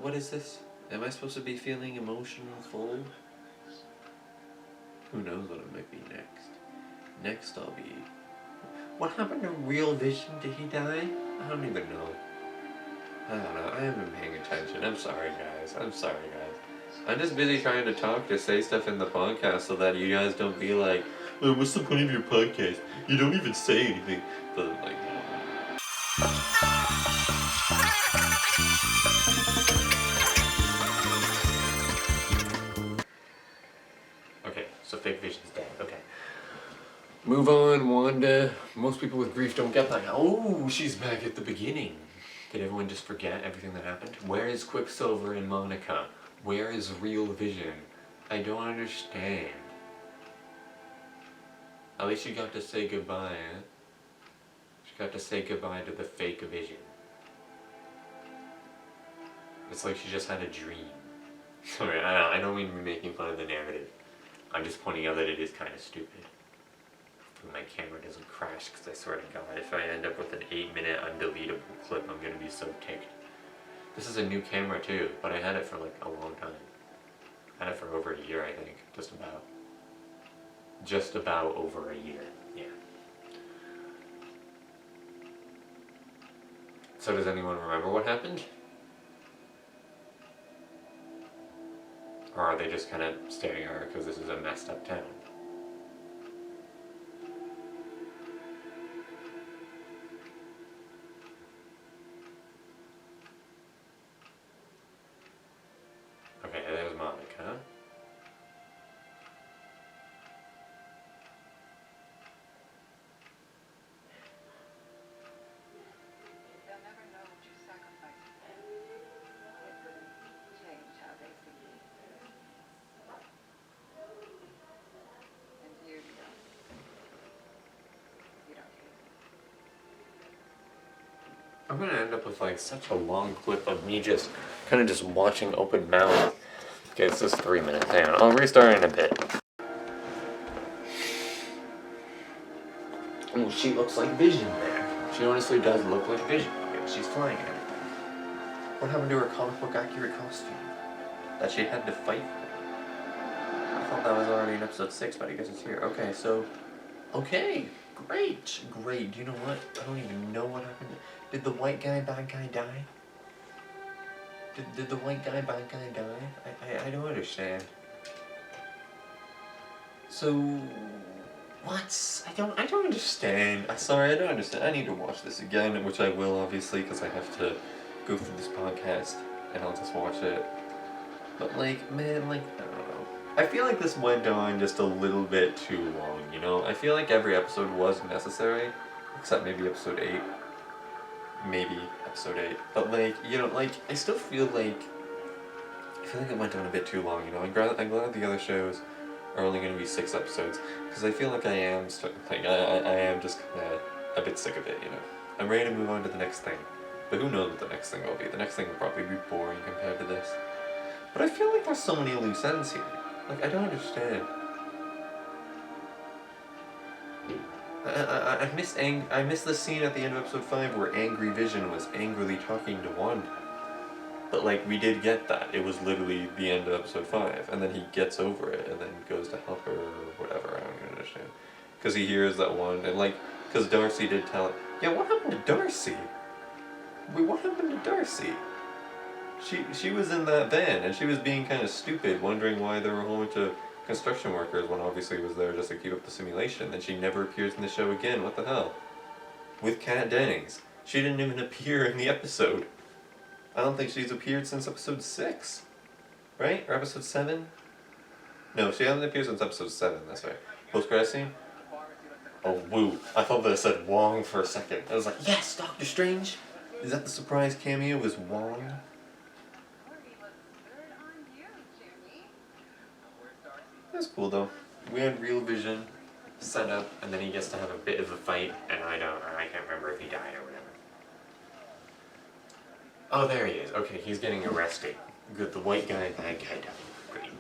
What is this? Am I supposed to be feeling emotional full? Who knows what it might be next? Next I'll be... What happened to Real Vision? Did he die? I don't even know. I don't know. I haven't been paying attention. I'm sorry, guys. I'm just busy trying to talk to say stuff in the podcast so that you guys don't be like, oh, what's the point of your podcast? You don't even say anything. But like... Okay, so fake vision's dead. Okay. Move on, Wanda. Most people with grief don't get that. Oh, she's back at the beginning. Did everyone just forget everything that happened? Where is Quicksilver and Monica? Where is Real Vision? I don't understand. At least she got to say goodbye, eh? She got to say goodbye to the fake Vision. It's like she just had a dream. Sorry, I don't mean to be making fun of the narrative. I'm just pointing out that it is kind of stupid. My camera doesn't crash, because I swear to God, if I end up with an 8-minute undeletable clip, I'm gonna be so ticked. This is a new camera too, but I had it for like a long time. I had it for over a year, I think. Just about. Just about over a year, yeah. So does anyone remember what happened? Or are they just kind of staring at her because this is a messed up town? Okay, there's Monica. They'll never know what you sacrificed. It wouldn't change how they see you. And you don't. You don't hate me. I'm gonna end up with like such a long clip of me just kind of just watching open mouth. Okay, it's just 3 minutes. Hang on, I'll restart in a bit. Oh, she looks like Vision there. She honestly does look like Vision. Okay, she's flying at it. What happened to her comic book accurate costume that she had to fight for? I thought that was already in episode 6, but I guess it's here. Okay, so... Okay, great. Do you know what? I don't even know what happened. Did the white guy, bad guy die? Did the white guy, bad guy die? I don't understand. So... What? I don't understand. I'm sorry, I don't understand. I need to watch this again, which I will, obviously, because I have to go through this podcast, and I'll just watch it. But, like, man, like, I don't know. I feel like this went on just a little bit too long, you know? I feel like every episode was necessary, except maybe episode 8. Maybe episode 8. But, like, you know, like, I still feel like. I feel like it went on a bit too long, you know? I'm glad the other shows are only going to be 6 episodes, because I feel like I am, I am just kind of a bit sick of it, you know? I'm ready to move on to the next thing. But who knows what the next thing will be? The next thing will probably be boring compared to this. But I feel like there's so many loose ends here. Like, I don't understand. I missed the scene at the end of episode 5 where Angry Vision was angrily talking to Wanda. But, like, we did get that. It was literally the end of episode 5. And then he gets over it and then goes to help her or whatever. I don't even understand. Because he hears that one, and, like, because Darcy did tell it. Yeah, what happened to Darcy? Wait, what happened to Darcy? She was in that van, and she was being kind of stupid, wondering why there were a whole bunch of construction workers when obviously was there just to keep up the simulation. Then she never appears in the show again. What the hell? With Kat Dennings. She didn't even appear in the episode. I don't think she's appeared since episode 6. Right? Or episode 7? No, she hasn't appeared since episode 7, that's right. Post-credit scene? Oh, woo. I thought that it said Wong for a second. I was like, yes, Doctor Strange! Is that the surprise cameo? Was Wong? That's cool though. We had Real Vision set up, and then he gets to have a bit of a fight, and I can't remember if he died or whatever. Oh, there he is. Okay, he's getting arrested. Good, the white guy, bad guy died. Great.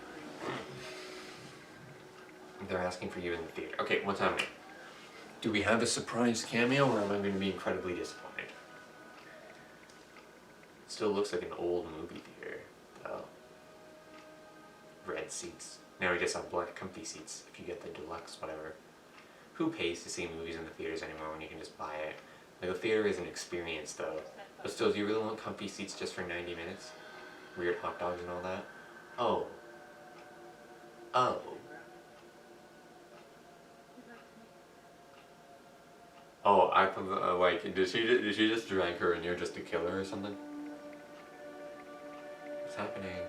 They're asking for you in the theater. Okay, what's happening? Do we have a surprise cameo, or am I going to be incredibly disappointed? Still looks like an old movie theater, though. Red seats. Now I just have black comfy seats if you get the deluxe, whatever. Who pays to see movies in the theaters anymore when you can just buy it? Like, the theater is an experience, though. But still, do you really want comfy seats just for 90 minutes? Weird hot dogs and all that? Oh. Oh. Oh, I like, did she just drag her in here just to kill her or something? What's happening?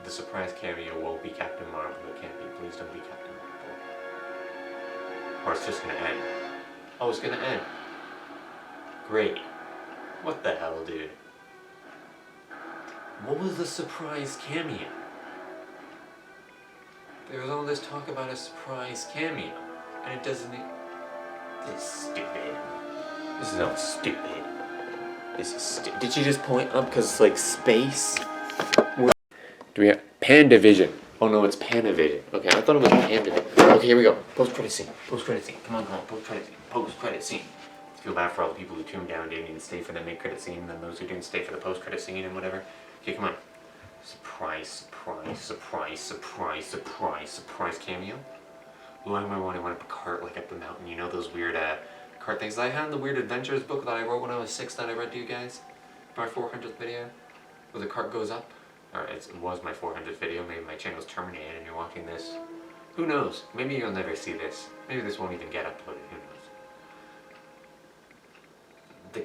The surprise cameo won't be Captain Marvel. It can't be. Please don't be Captain Marvel. Or it's just gonna end. Oh, it's gonna end. Great. What the hell, dude? What was the surprise cameo? There was all this talk about a surprise cameo, and it doesn't. This is stupid. This is all stupid. This is stupid. Did she just point up because it's like space? Do we have Pandavision? Oh no, it's Panavision. Okay, I thought it was Pandavision. Okay, here we go. Post-credit scene. Post-credit scene. Come on. Post-credit scene. Post-credit scene. I feel bad for all the people who tuned down, didn't even stay for the mid-credit scene, and then those who didn't stay for the post-credit scene and whatever. Okay, come on. Surprise cameo. Ooh, I want to up a cart like up the mountain. You know those weird cart things that I had in the Weird Adventures book that I wrote when I was 6 that I read to you guys? My 400th video? Where the cart goes up? Or it was my 400th video. Maybe my channel's terminated and you're watching this. Who knows? Maybe you'll never see this. Maybe this won't even get uploaded. Who knows? The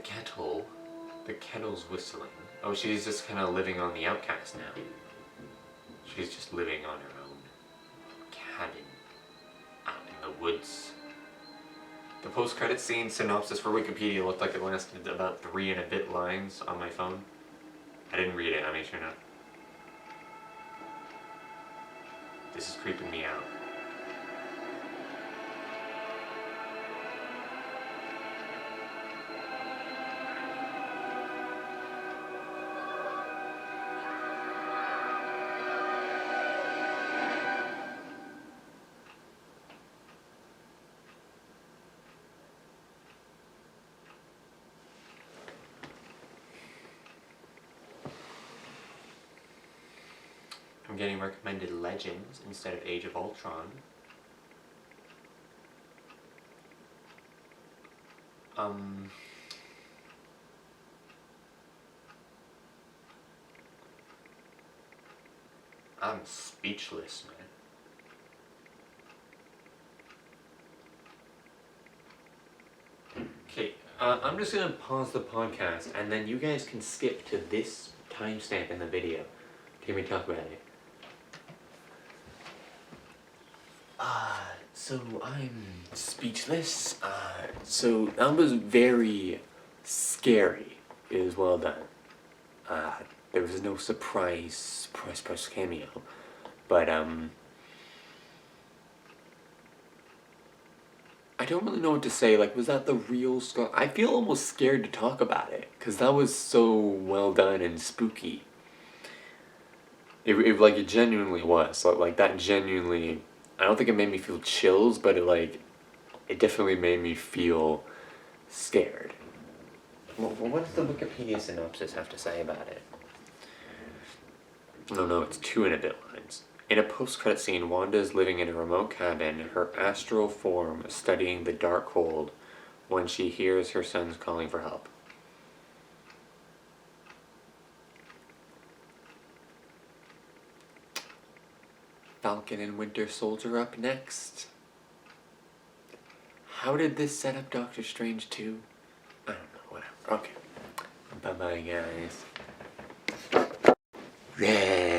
kettle's whistling. Oh, she's just kind of living on the outcast now. She's just living on her own cabin out in the woods. The post-credit scene synopsis for Wikipedia looked like it lasted about 3 and a bit lines on my phone. I didn't read it, I made sure not. This is creeping me out. I'm getting recommended Legends instead of Age of Ultron. I'm speechless, man. Okay, I'm just gonna pause the podcast and then you guys can skip to this timestamp in the video. Can we talk about it? So I'm speechless. So that was very scary. It was well done. There was no surprise cameo, but I don't really know what to say. Like, was that the real skull? I feel almost scared to talk about it because that was so well done and spooky. It genuinely was. So, like that genuinely. I don't think it made me feel chills, but it definitely made me feel scared. Well, what does the Wikipedia synopsis have to say about it? Oh no, it's 2 and a bit lines. In a post-credit scene, Wanda is living in a remote cabin, her astral form studying the dark hold when she hears her sons calling for help. Falcon and Winter Soldier up next. How did this set up Doctor Strange 2? I don't know, whatever. Okay. Bye-bye, guys. Yeah.